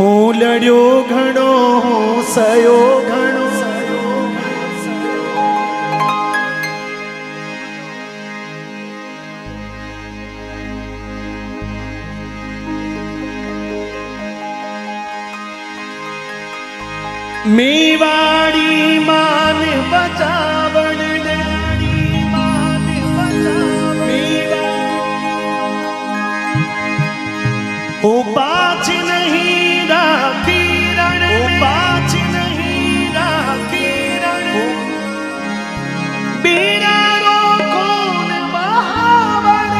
હું લડ્યો ઘણો હું સયો ઘણો મેવાડી માન બચાવણ ओ पाच नहीं राखी रण ओ पाच नहीं राखी रण बीरारो खून बहावण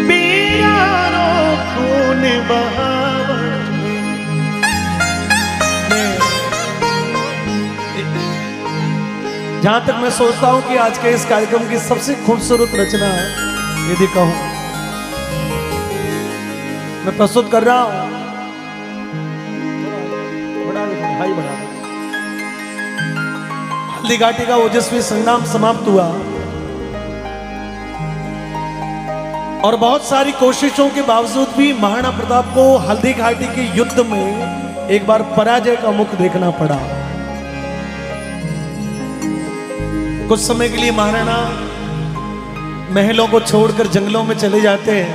बीरारो खून बहावण। जहां तक मैं सोचता हूं कि आज के इस कार्यक्रम की सबसे खूबसूरत रचना है, यदि कहूं मैं प्रस्तुत कर रहा हूं, हल्दी घाटी का ओजस्वी संग्राम समाप्त हुआ और बहुत सारी कोशिशों के बावजूद भी महाराणा प्रताप को हल्दी घाटी के युद्ध में एक बार पराजय का मुख देखना पड़ा। कुछ समय के लिए महाराणा महलों को छोड़कर जंगलों में चले जाते हैं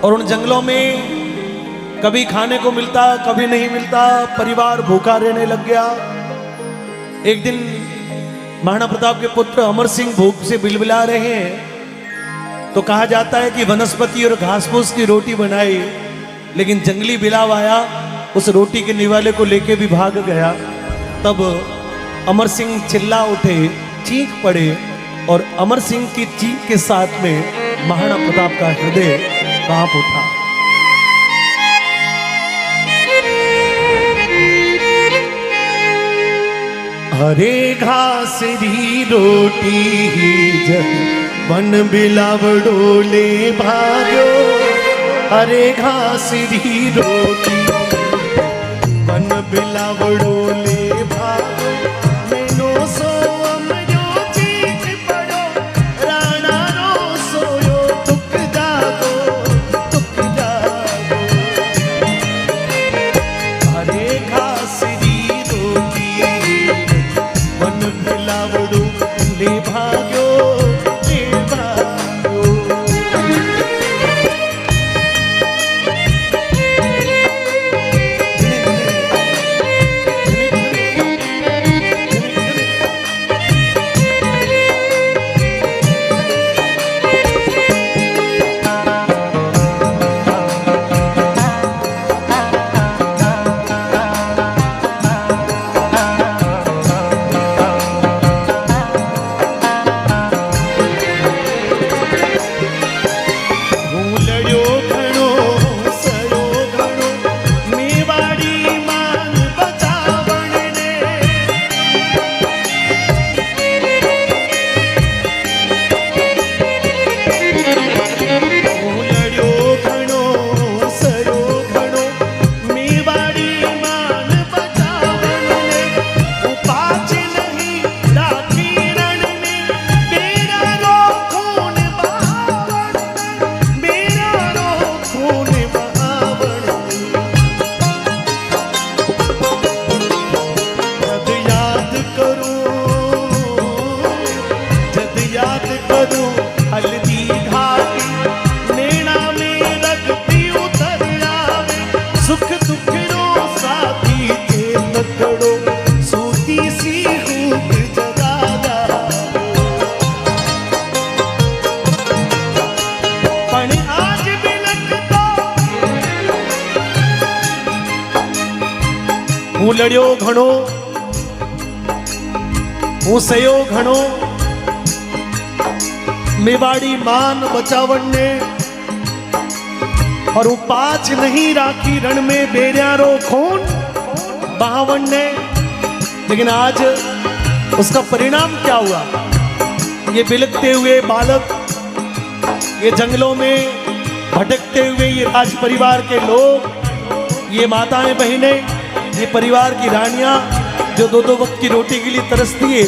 और उन जंगलों में कभी खाने को मिलता कभी नहीं मिलता, परिवार भूखा रहने लग गया। एक दिन महाराणा प्रताप के पुत्र अमर सिंह भूख से बिलबिला रहे हैं तो कहा जाता है कि वनस्पति और घास फूस की रोटी बनाई, लेकिन जंगली बिलाव आया, उस रोटी के निवाले को लेके भी भाग गया। तब अमर सिंह चिल्ला उठे, चीख पड़े और अमर सिंह की चीख के साथ में महाराणा प्रताप का हृदय कांप उठा। हरे घास री रोटी जब वन बिलावड़ो ले भाग्यो, हरे घास री रोटी वन बिलावड़ो ले भाग्यो, मैनो सो अमरो चीख पड़ो राणा रो सोयो दुख जागो दुख जागो। हरे घास री रोटी वन बिलावड़ो ले भाग्यो ले भाग्यो। હું લડ્યો ઘણો હું સયો ઘણો, मेवाड़ी मान बचावन ने और वो पाच नहीं राखी रण में बेरियारो खून बहावन ने। लेकिन आज उसका परिणाम क्या हुआ? ये बिलखते हुए बालक, ये जंगलों में भटकते हुए ये राज परिवार के लोग, ये माताएं बहनें, ये परिवार की रानियां जो दो दो वक्त की रोटी के लिए तरसती है,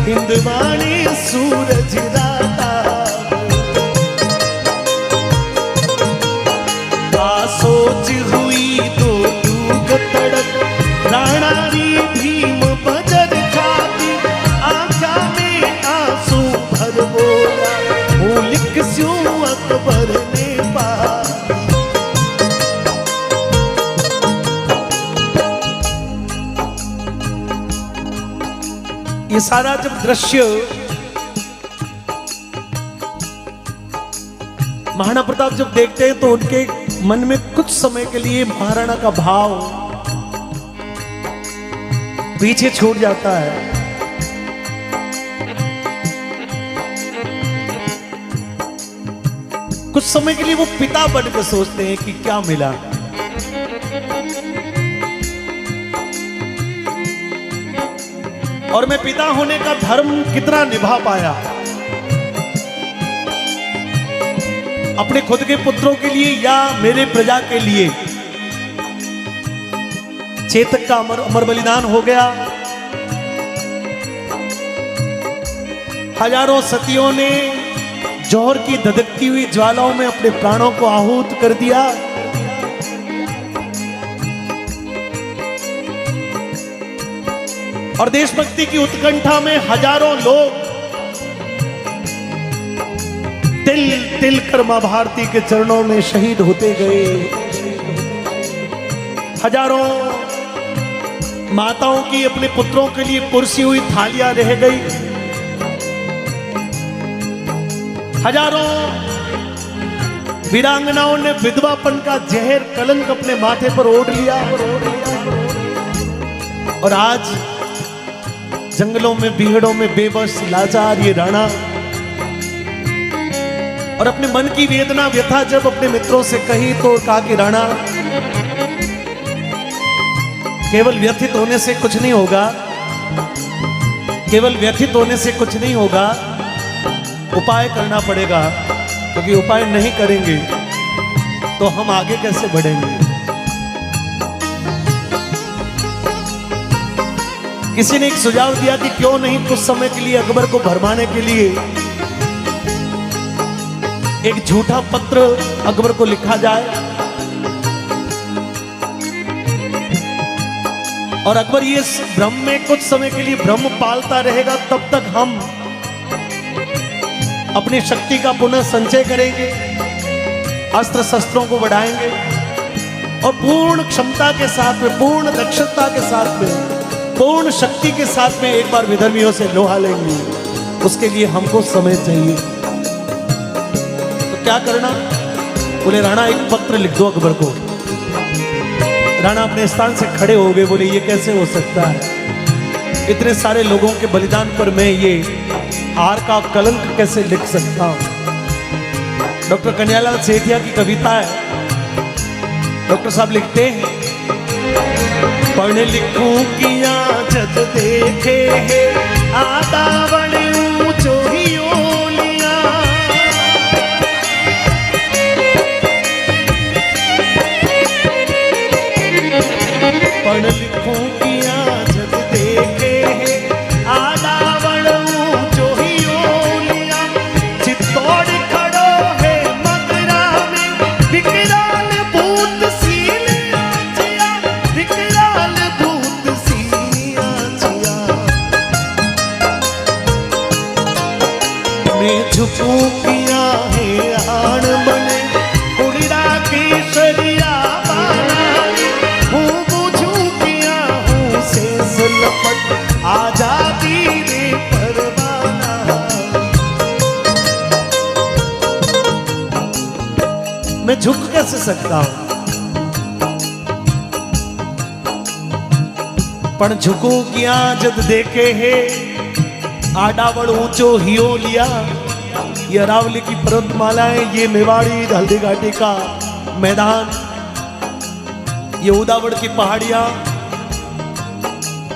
हिंदवाणी सूरज राता सोच हुई तो डूब तड़प राणारी भीम बजर खाती आँखा में आंसू भर बोला वो लिख स्यों अकबर ने पाती। ये सारा जब दृश्य महाराणा प्रताप जब देखते हैं तो उनके मन में कुछ समय के लिए महाराणा का भाव पीछे छूट जाता है। कुछ समय के लिए वो पिता बनकर सोचते हैं कि क्या मिला। और मैं पिता होने का धर्म कितना निभा पाया। अपने खुद के पुत्रों के लिए या मेरे प्रजा के लिए। चेतक का अमर बलिदान हो गया। हजारों सतियों ने जौहर की धधकती हुई ज्वालाओं में अपने प्राणों को आहूत कर दिया। और देशभक्ति की उत्कंठा में हजारों लोग तिल तिल कर मां भारती के चरणों में शहीद होते गए। हजारों माताओं की अपने पुत्रों के लिए पुरसी हुई थालियां रह गई। हजारों वीरांगनाओं ने विधवापन का जहर कलंक अपने माथे पर ओढ़ लिया। और आज जंगलों में बीहड़ों में बेबस लाचार ये राणा और अपने मन की वेदना व्यथा जब अपने मित्रों से कही तो कहा कि राणा केवल व्यथित होने से कुछ नहीं होगा। केवल व्यथित होने से कुछ नहीं होगा, उपाय करना पड़ेगा। क्योंकि उपाय नहीं करेंगे तो हम आगे कैसे बढ़ेंगे। किसी ने एक सुझाव दिया कि क्यों नहीं कुछ समय के लिए अकबर को भरमाने के लिए एक झूठा पत्र अकबर को लिखा जाए और अकबर ये भ्रम में कुछ समय के लिए भ्रम पालता रहेगा। तब तक हम अपनी शक्ति का पुनः संचय करेंगे, अस्त्र शस्त्रों को बढ़ाएंगे और पूर्ण क्षमता के साथ में, पूर्ण दक्षता के साथ में, पूर्ण शक्ति के साथ में एक बार विधर्मियों से लोहा लेंगे। उसके लिए हमको समय चाहिए। क्या करना? बोले राणा एक पत्र लिख दो अकबर को। राणा अपने स्थान से खड़े हो गए। बोले ये कैसे हो सकता है? इतने सारे लोगों के बलिदान पर मैं ये हार का कलंक कैसे लिख सकता हूं? डॉक्टर कन्हैयालाल सेठिया की कविता है। डॉक्टर साहब लिखते हैं, पढ़ लिखूं किया जद देखे है आदावण ऊंचो ही ओलिया। पढ़ लिखूं किया जब देखे है आदावण ऊंचो ही ओलिया। चित्तौड़ खड़ो है मगरा में विकराल भूत सील आचिया, विकराल भूत सील आचिया। मैं झुकूं किया है आण बने उड़ीदा केसरिया आजादी रे परवाना। मैं झुक कैसे सकता हूं? पण झुकू किया जद देखे है आडावड़ ऊंचो हियो लिया। ये अरावली की पर्वतमालाएं, ये मेवाड़ी हल्दी घाटी का मैदान, ये उदावड़ की पहाड़ियां,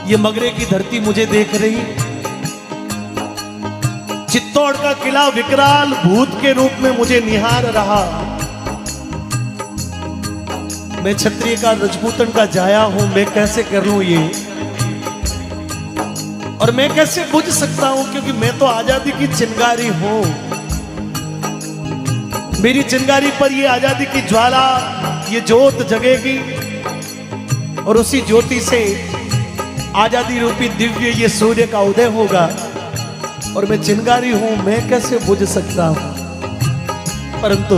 ये मगरे की धरती मुझे देख रही। चित्तौड़ का किला विकराल भूत के रूप में मुझे निहार रहा। मैं क्षत्रिय का, राजपूतन का जाया हूं, मैं कैसे कर लूं ये? और मैं कैसे बुझ सकता हूं, क्योंकि मैं तो आजादी की चिंगारी हूं। मेरी चिंगारी पर ये आजादी की ज्वाला, ये ज्योत जगेगी और उसी ज्योति से आजादी रूपी दिव्य ये सूर्य का उदय होगा। और मैं चिंगारी हूं, मैं कैसे बुझ सकता हूं। परंतु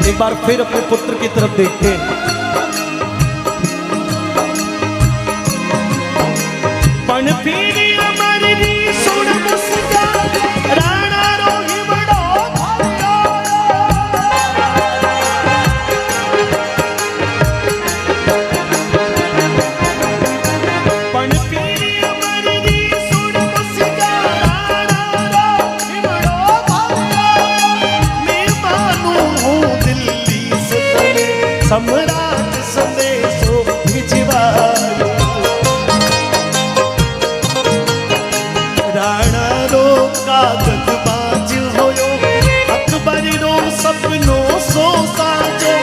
एक बार फिर अपने पुत्र की तरफ देखते हैं। पण पीरी अमरनी सुन मुस्का राणा रोही बड़ो भाया। पण पीरी अमरनी सुन मुस्का राणा रोही बड़ो भाया। मैं मानू हूँ दिल्ली से सम्राट संदेशो भिजवायो। राणा रो कागज बाज होयो अकबर रो सपनो सो साजो।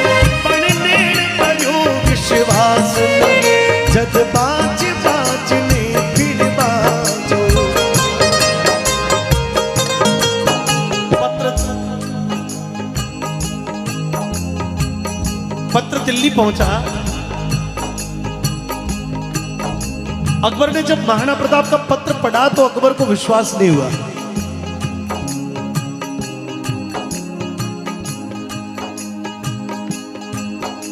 पण नेण करो विश्वास जद बाज बाज ने फिर बाजो। पत्र दिल्ली पहुंचा। अकबर ने जब महाराणा प्रताप का पत्र पढ़ा तो अकबर को विश्वास नहीं हुआ।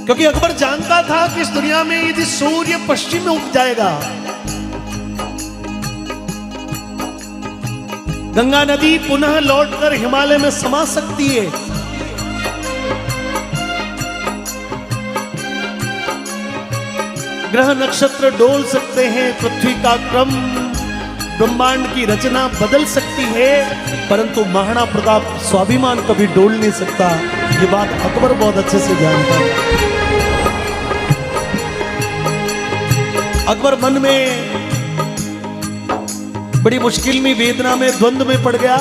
क्योंकि अकबर जानता था कि इस दुनिया में यदि सूर्य पश्चिम में उग जाएगा, गंगा नदी पुनः लौटकर हिमालय में समा सकती है। ग्रह नक्षत्र डोल सकते हैं, पृथ्वी का क्रम, ब्रह्मांड की रचना बदल सकती है, परंतु महाराणा प्रताप स्वाभिमान कभी डोल नहीं सकता। ये बात अकबर बहुत अच्छे से जानता है। अकबर मन में बड़ी मुश्किल में, वेदना में, द्वंद्व में पड़ गया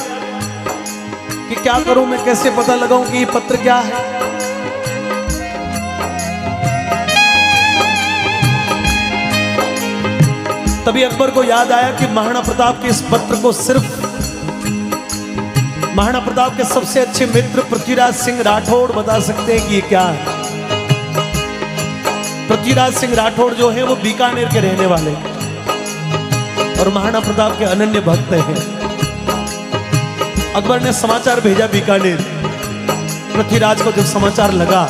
कि क्या करूं मैं, कैसे पता लगाऊं कि ये पत्र क्या है। तभी अकबर को याद आया कि महाराणा प्रताप के इस पत्र को सिर्फ महाराणा प्रताप के सबसे अच्छे मित्र पृथ्वीराज सिंह राठौड़ बता सकते हैं कि ये क्या है। पृथ्वीराज सिंह राठौड़ जो है वो बीकानेर के रहने वाले और महाराणा प्रताप के अनन्य भक्त हैं। अकबर ने समाचार भेजा बीकानेर। पृथ्वीराज को जब समाचार लगा,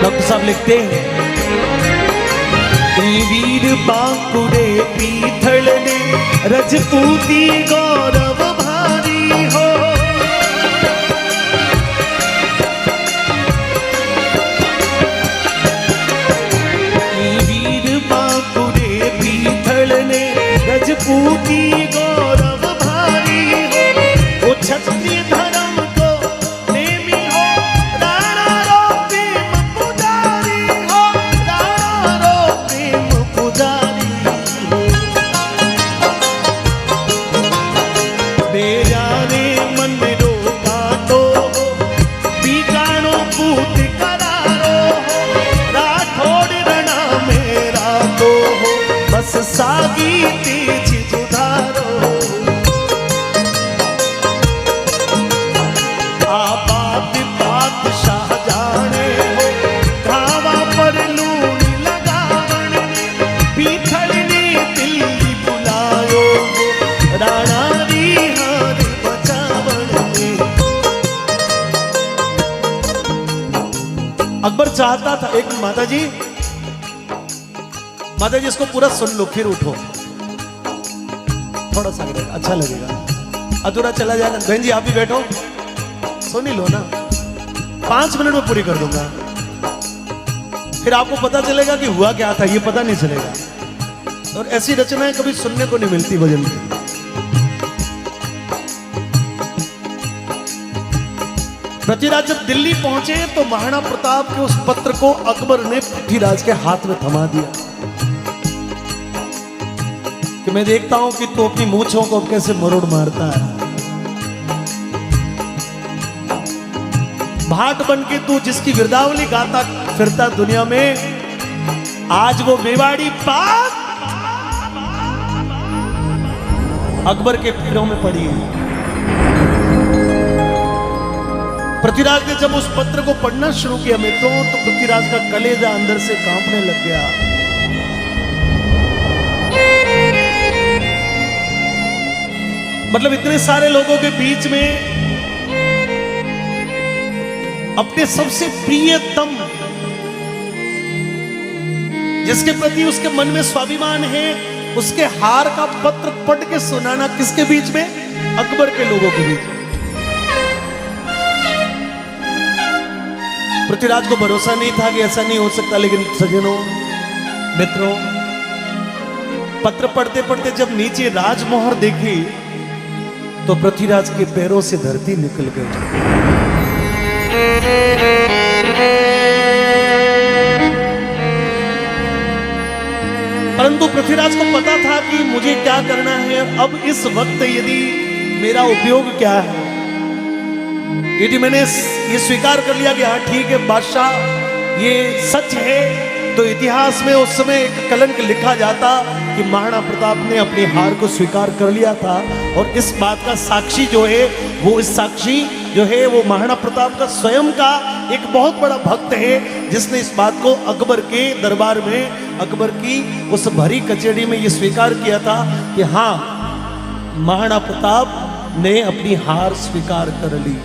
डॉक्टर साहब लिखते हैं, वीर बांकुड़े पीथल ने रजपूती गौरव भारी हो। वीर बांकुड़े पीथल ने रजपूती गौरव भारी हो। वो क्षत्रिय धर्म को नेमी हो, राणा रो प्रेम पुजारी हो, राणा रो प्रेम पुजारी हो। बेजाने मन रो काटो हो, बीकानो पूत करारो हो। राठौड़ रणा मेरा तो हो, बस सागी तेज जुधारो। आबाद बादशाह जाने हो, खावा पर लूण लगावन। पीथल ने दिल्ली बुलायो हो, राणा रिहार बचावन। अकबर चाहता था, एक माताजी इसको पूरा सुन लो फिर उठो, थोड़ा सा अच्छा लगेगा, अधूरा चला जाएगा। बहन जी आप भी बैठो, सुन ही लो ना, 5 मिनट में पूरी कर दूंगा। फिर आपको पता चलेगा कि हुआ क्या था, ये पता नहीं चलेगा। और ऐसी रचनाएं कभी सुनने को नहीं मिलती भजन में। पृथ्वीराज जब दिल्ली पहुंचे तो महाराणा प्रताप के उस पत्र को अकबर ने पृथ्वीराज के हाथ में थमा दिया कि मैं देखता हूं कि तू अपनी मूंछों को कैसे मरोड़ मारता है। भाट बन के तू जिसकी वृंदावली गाता फिरता दुनिया में, आज वो मेवाड़ी पाक अकबर के पैरों में पड़ी। पृथ्वीराज ने जब उस पत्र को पढ़ना शुरू किया मित्रों, तो पृथ्वीराज का कलेजा अंदर से कांपने लग गया। मतलब इतने सारे लोगों के बीच में अपने सबसे प्रियतम, जिसके प्रति उसके मन में स्वाभिमान है, उसके हार का पत्र पढ़ के सुनाना किसके बीच में? अकबर के लोगों के बीच में। पृथ्वीराज को भरोसा नहीं था कि ऐसा नहीं हो सकता, लेकिन सज्जनों, मित्रों, पत्र पढ़ते पढ़ते जब नीचे राजमोहर देखी तो पृथ्वीराज के पैरों से धरती निकल गई। परंतु पृथ्वीराज को पता था कि मुझे क्या करना है। अब इस वक्त यदि मेरा उपयोग क्या है, यदि मैंने ये स्वीकार कर लिया कि हाँ ठीक है बादशाह, ये सच है, तो इतिहास में उस समय एक कलंक लिखा जाता कि महाराणा प्रताप ने अपनी हार को स्वीकार कर लिया था। और इस बात का साक्षी जो है, वो इस साक्षी जो है वो महाराणा प्रताप का स्वयं का एक बहुत बड़ा भक्त है, जिसने इस बात को अकबर के दरबार में, अकबर की उस भरी कचहरी में ये स्वीकार किया था कि हाँ, महाराणा प्रताप ने अपनी हार स्वीकार कर ली।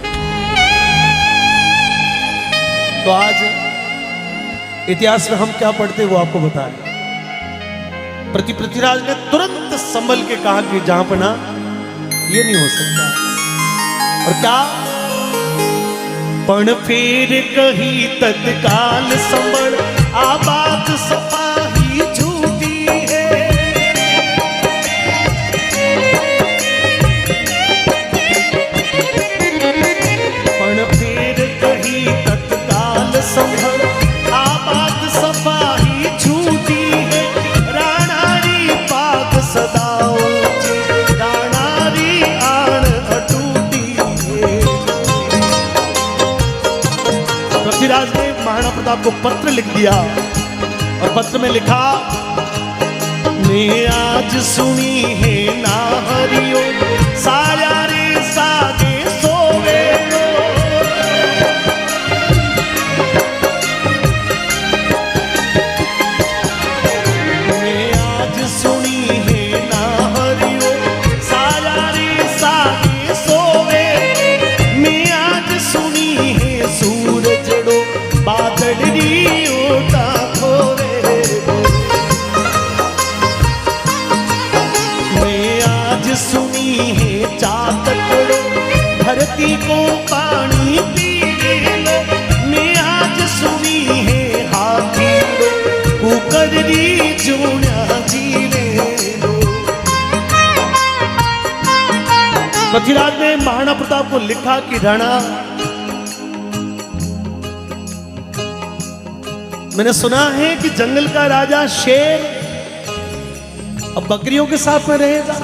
तो आज इतिहास में हम क्या पढ़ते वो आपको बताएं। पृथ्वीराज ने तुरंत संभल के कहा कि जहां पना ये नहीं हो सकता। और क्या? पण फिर कही तत्काल संभल, आबाद सपाही झूठी है। पण फिर कही तत्काल संभल, आबाद सपाही झूठी है। राणारी पाग सदा ऊंची, राणारी आण अटूटी है। पृथ्वीराज ने महाराणा प्रताप को पत्र लिख दिया और पत्र में लिखा, मैं आज सुनी है ना हरियो, साया रे सागे सोवे। धरती को पानी पी लो, मैं आज सुनी है हाथी लो, कुकरी जूना जी लो। पृथ्वीराज ने महाराणा प्रताप को लिखा कि राणा, मैंने सुना है कि जंगल का राजा शेर अब बकरियों के साथ में रहेगा।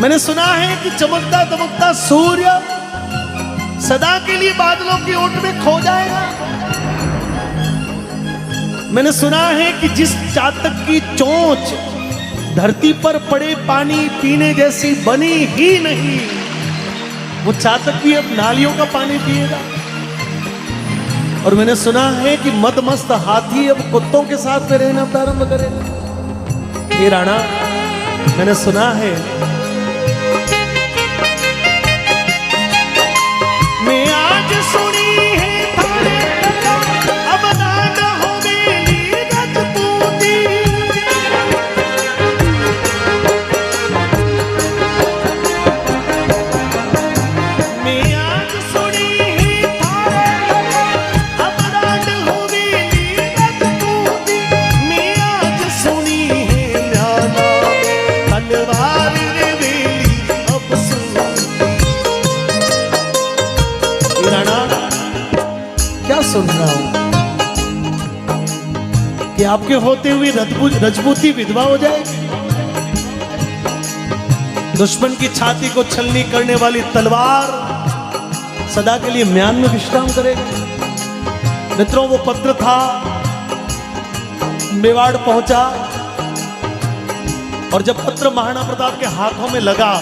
मैंने सुना है कि चमकता दमकता सूर्य सदा के लिए बादलों की ओट में खो जाएगा। मैंने सुना है कि जिस चातक की चोंच धरती पर पड़े पानी पीने जैसी बनी ही नहीं, वो चातक भी अब नालियों का पानी पिएगा। और मैंने सुना है कि मदमस्त हाथी अब कुत्तों के साथ में रहना प्रारंभ करेगा। ये राणा, मैंने सुना है, मैं आज सुनी है थारे अब नान हो मेरी रजपूती। मैं आज सुनी है थारे अब नान हो मेरी रजपूती। मैं आज सुनी है न्याना तलवार रे वेली अब राणा, क्या सुन रहा हूं कि आपके होते हुए रजपूती विधवा हो जाएगी? दुश्मन की छाती को छलनी करने वाली तलवार सदा के लिए म्यान में विश्राम करेगी। मित्रों, वो पत्र था, मेवाड़ पहुंचा, और जब पत्र महाराणा प्रताप के हाथों में लगा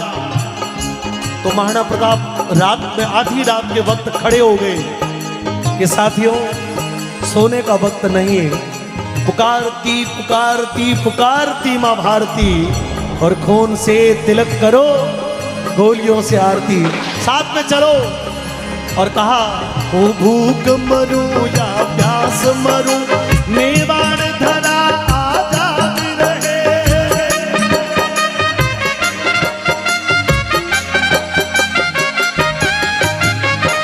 तो महाराणा प्रताप रात में आधी रात के वक्त खड़े हो गए कि साथियों सोने का वक्त नहीं है। पुकारती पुकारती पुकारती मां भारती और खून से तिलक करो गोलियों से आरती। साथ में चलो और कहा ओ भूख मरू या प्यास मरू मेवाड़ धरा आजाद रहे।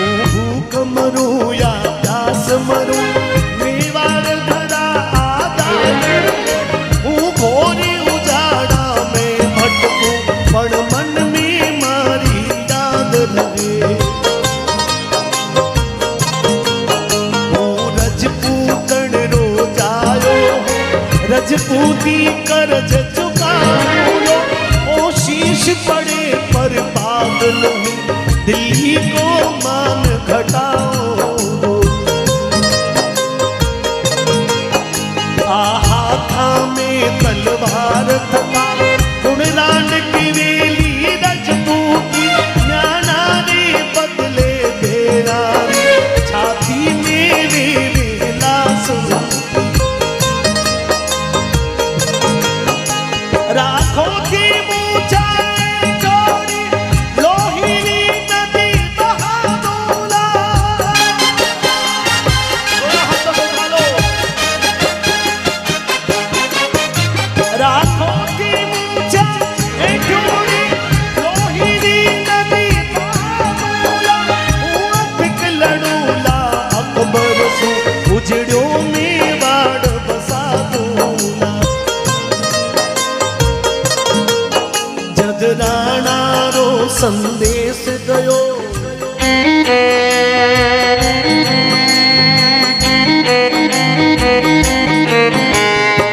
ओ भूख मरू या प्यास मरू मेवाड़ धरा आजाद रहे। ओ भोरी उजाड़ा में भटकू पण मन में मारी याद रहे। रजपूती करज चुकाओ लो ओ शीश पड़े पर बात नहीं दिल्ली को मान घटाओ। आहा था में तलवार थका कुणलांड की वेली रजपूती ज्ञाना रे बदले बेरा रे छाती में वेला सुन राखो की मूंछाएं जोड़ी लोहिनी नदी बहा दूला। राखो की मूंछाएं जोड़ी लोहिनी नदी बहा दूला। अधिक लड़ूला अकबर सो उजड़ो मेवाड़ बसा दूला। जदराणा रो संदेश गयो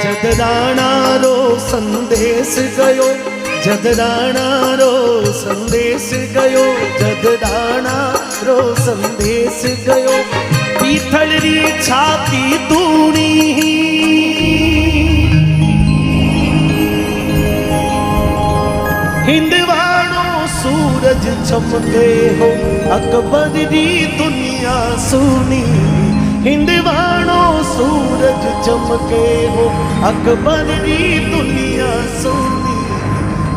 जदराणा रो संदेश गयो जदराणा रो संदेश गयो जदराणा रो संदेश गयो। पीथल री छाती तूणी हिंदवाणो सूरज चमके हो अकबर दी दुनिया सुनी। हिंदवाणो सूरज चमके हो अकबर दी दुनिया सुनी।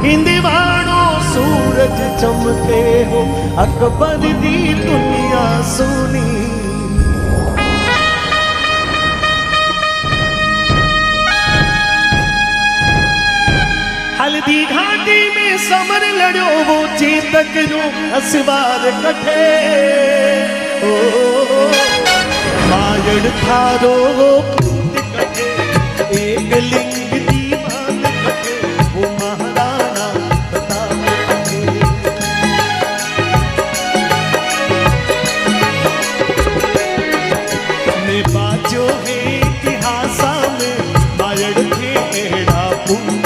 हिंदवाणो सूरज चमके हो अकबर दी दुनिया सुनी। हल्दी घाटी में समर लड़ो वो चेतक जो असवार कठे। ओ मायड़ थारो वो कठे एक लिंग दीवान कठे वो महाराणा प्रताप कठे। मैं बाजो है इतिहासा में मायड़ थे एड़ा पुण्य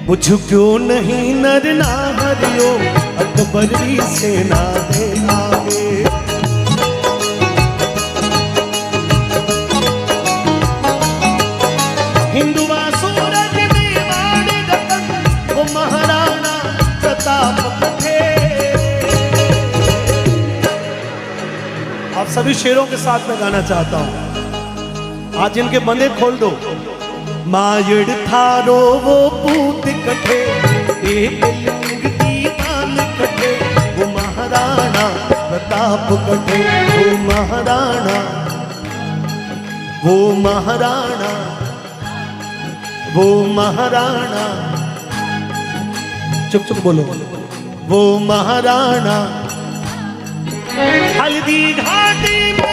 मुझ क्यों नहीं नर नारियो अकबर की सेना दे आगे। हिंदुआ सूरज मेवाड़ रतन वो महाराणा प्रताप कठे। आप सभी शेरों के साथ में गाना चाहता हूं। आज इनके बंदे खोल दो। मायड़ थारो वो पूत कठे एक लिंग दीवान कठे वो महाराणा प्रताप कठे। वो महाराणा वो महाराणा वो महाराणा चुप चुप बोलो। वो महाराणा हल्दी घाटी में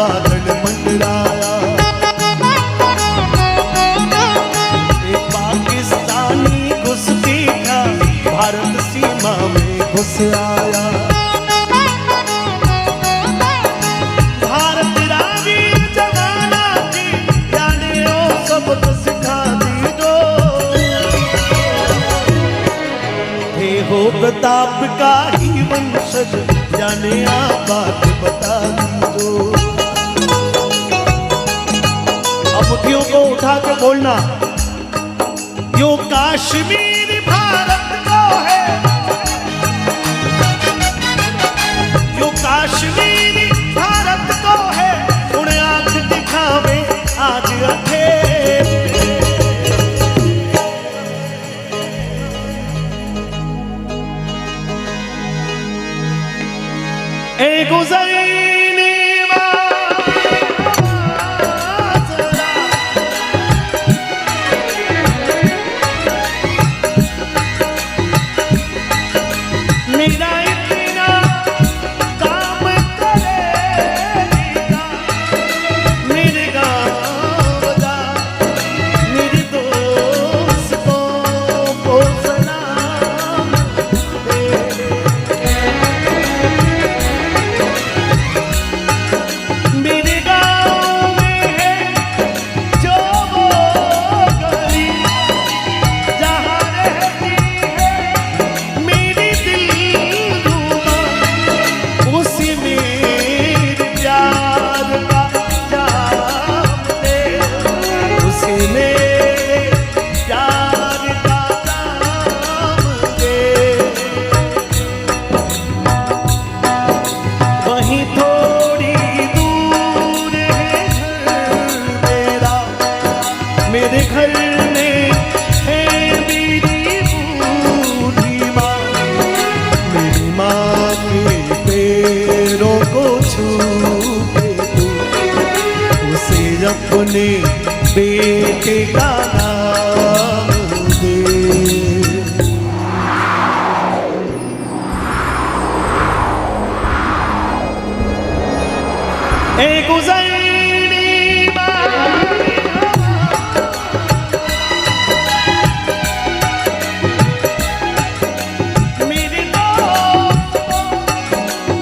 बादल मंडराया। एक पाकिस्तानी घुसपैठा भारत सीमा में घुस आया। भारत रावी जमाना की यानी ओ सबक सिखा दी जो थे हो प्रताप का ही वंशज जाने आ बात बता दी जो। अब मुट्ठियों को उठा के बोलना, यो कश्मीर भारत को है, यो कश्मीर भारत को है, उन्हें आंख दिखावे आज अखे। ए गुज़रने मेरा इतना काम करेगा, मेरे गाँव का मेरे दोस्तों को सलाम दे। मेरे गाँव में है जो वो गली जहाँ रहती है मेरी दिलरुबा, उसी मेरे प्यार का जाम दे, उसी मेरे प्यार का जाम दे। वहीं थोड़ी दूर है घर मेरा, मेरे घर में है मेरी बूढ़ी माँ। मेरी माँ के पैरों को छू के तू उसे अपने बेटे का नाम दे। ए गुज़रने वाली मेरे दोस्तों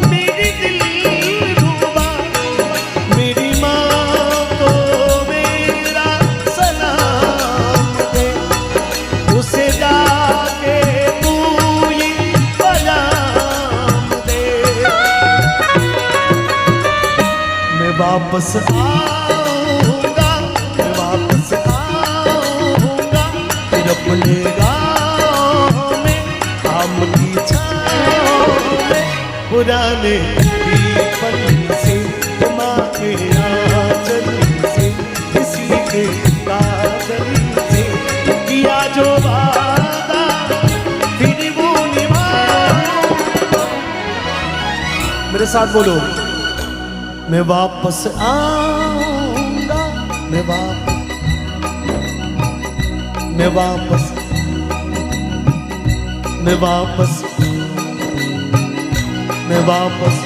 मेरी दिलरुबा, मेरी माँ को मेरा सलाम दे, उसे जाके तू ये पैगाम दे। मैं वापस आऊंगा, मैं वापस आऊंगा, फिर अपने गाँव में आम की छाँव में, पुराने पीपल से माँ के आंचल से, किसी के काजल से किया जो वादा फिर वो निभाऊंगा। मेरे साथ बोलो, मैं वापस आऊंगा, मैं वापस, मैं वापस, मैं वापस, मैं वापस।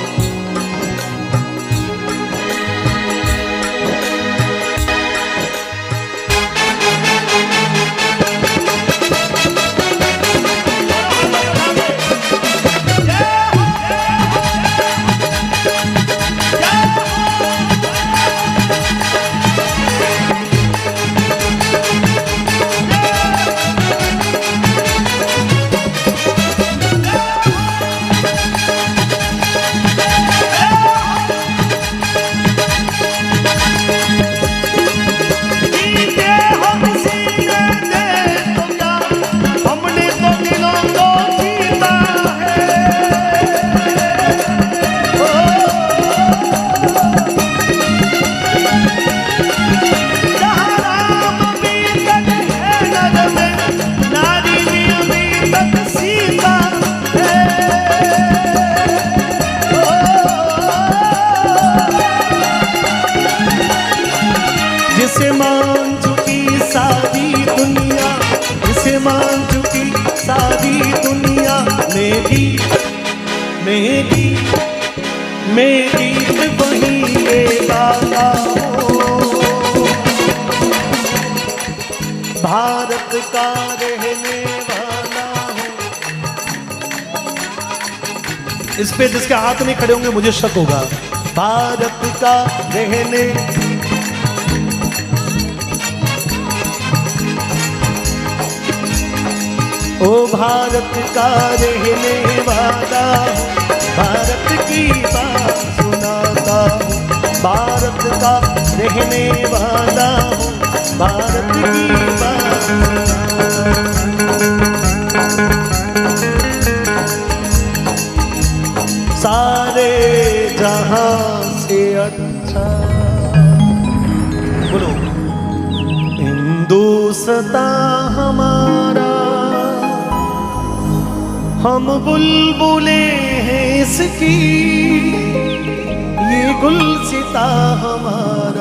जिसे मान चुकी सारी दुनिया, जिसे मान चुकी सारी दुनिया, मेरी मेरी मेरी वही ये बात। इस पे जिसके हाथ नहीं खड़े होंगे मुझे शक होगा। भारत का रहने ओ भारत का रहने वाला हूँ, भारत की बात सुनाता हूँ। भारत का रहने वाला हूँ, भारत की बात सुनाता हूँ। सारे जहां से अच्छा बोलो हिंदुस्तान हमारा, हम बुलबुले हैं इसकी, ये गुलसिता हमारा।